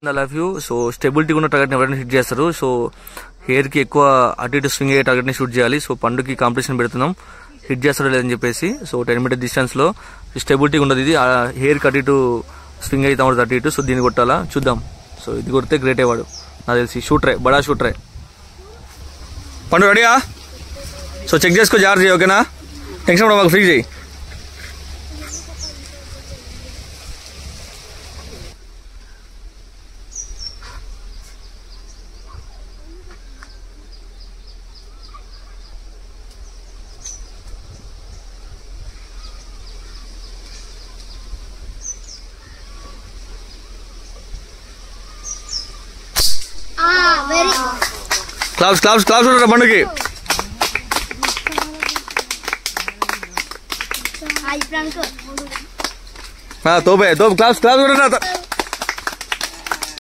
I love you. So stability ఉన్న target ఎవరైనా hit చేస్తారు. సో హెయిర్ కి ఎక్కువ అటు ఇటు స్వింగ్ అయ్యే టార్గెట్ ని షూట్ చేయాలి. సో పండుకి కాంపిటీషన్ పెడుతున్నాం, హిట్ చేస్తారో లేదని చెప్పేసి. సో 10 మీటర్ డిస్టెన్స్ లో స్టెబిలిటీ ఉండదు, ఇది హెయిర్ కి అటు ఇటు స్వింగ్ అవుతా ఉంటుంది అటు ఇటు. సో దీన్ని కొట్టాలా చూద్దాం. సో ఇది కొడితే గ్రేట్ అయ్యాడు నాకు తెలిసి. షూటరే, బడా షూటరే. పండు రెడీయా? సో చెక్ చేసుకో, జాగ్రత్త చేయి, ఓకేనా? టెన్షన్ కూడా మాకు ఫ్రీ చేయి. క్లాప్స్ క్లాప్స్ క్లాప్స్ ఉంటారా పండుకి? తోపే తోపు క్లాప్స్ క్లాప్స్ ఉంటారా?